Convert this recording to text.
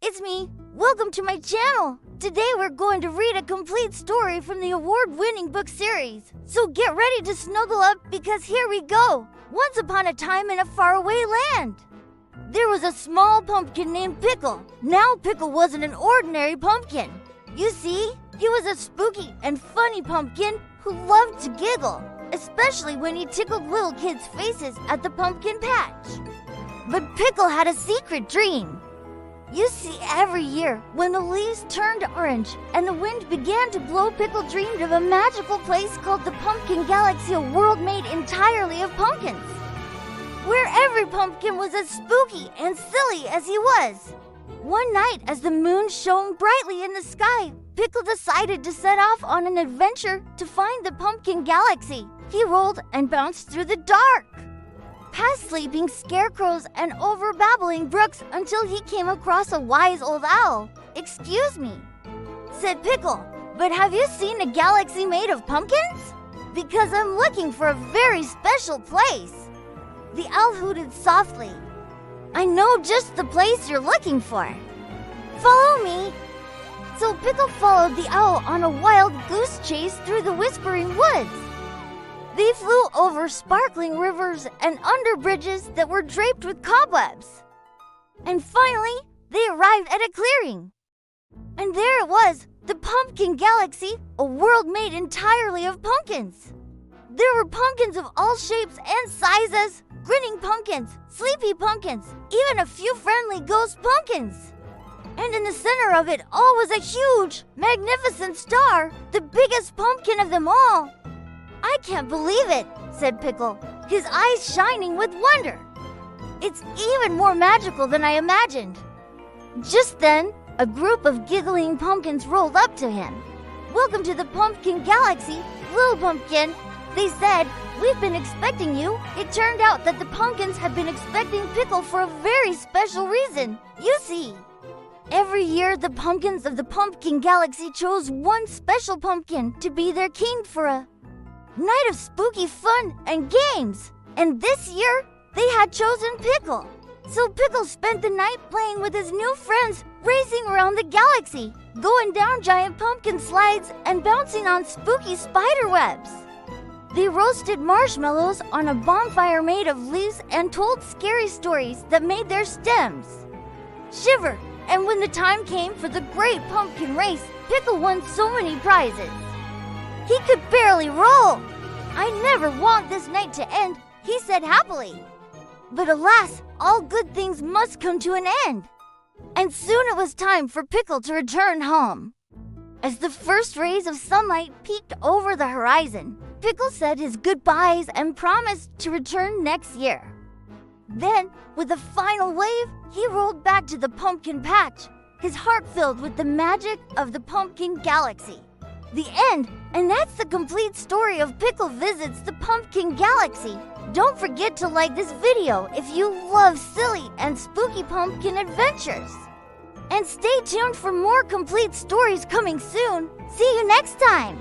it's me. Welcome to my channel. Today we're going to read a complete story from the award-winning book series. So get ready to snuggle up because here we go. Once upon a time in a faraway land, there was a small pumpkin named Pickle. Now Pickle wasn't an ordinary pumpkin. You see, he was a spooky and funny pumpkin who loved to giggle, especially when he tickled little kids' faces at the pumpkin patch. But Pickle had a secret dream. You see, every year, when the leaves turned orange and the wind began to blow, Pickle dreamed of a magical place called the Pumpkin Galaxy, a world made entirely of pumpkins, where every pumpkin was as spooky and silly as he was. One night, as the moon shone brightly in the sky, Pickle decided to set off on an adventure to find the Pumpkin Galaxy. He rolled and bounced through the dark, past sleeping scarecrows and over babbling brooks until he came across a wise old owl. "Excuse me," said Pickle, "but have you seen a galaxy made of pumpkins? Because I'm looking for a very special place." The owl hooted softly. "I know just the place you're looking for. Follow me." So Pickle followed the owl on a wild goose chase through the whispering woods. They flew over sparkling rivers and under bridges that were draped with cobwebs. And finally, they arrived at a clearing. And there it was, the Pumpkin Galaxy, a world made entirely of pumpkins. There were pumpkins of all shapes and sizes, grinning pumpkins, sleepy pumpkins, even a few friendly ghost pumpkins. And in the center of it all was a huge, magnificent star, the biggest pumpkin of them all. "I can't believe it," said Pickle, his eyes shining with wonder. "It's even more magical than I imagined." Just then, a group of giggling pumpkins rolled up to him. "Welcome to the Pumpkin Galaxy, little pumpkin," they said. "We've been expecting you." It turned out that the pumpkins had been expecting Pickle for a very special reason. You see, every year the pumpkins of the Pumpkin Galaxy chose one special pumpkin to be their king for a night of spooky fun and games. And this year, they had chosen Pickle. So Pickle spent the night playing with his new friends, racing around the galaxy, going down giant pumpkin slides and bouncing on spooky spider webs. They roasted marshmallows on a bonfire made of leaves and told scary stories that made their stems shiver. And when the time came for the great pumpkin race, Pickle won so many prizes he could barely roll. "I never want this night to end," he said happily. But alas, all good things must come to an end. And soon it was time for Pickle to return home. As the first rays of sunlight peeked over the horizon, Pickle said his goodbyes and promised to return next year. Then, with a final wave, he rolled back to the pumpkin patch, his heart filled with the magic of the Pumpkin Galaxy. The end, and that's the complete story of Pickle Visits the Pumpkin Galaxy. Don't forget to like this video if you love silly and spooky pumpkin adventures. And stay tuned for more complete stories coming soon. See you next time!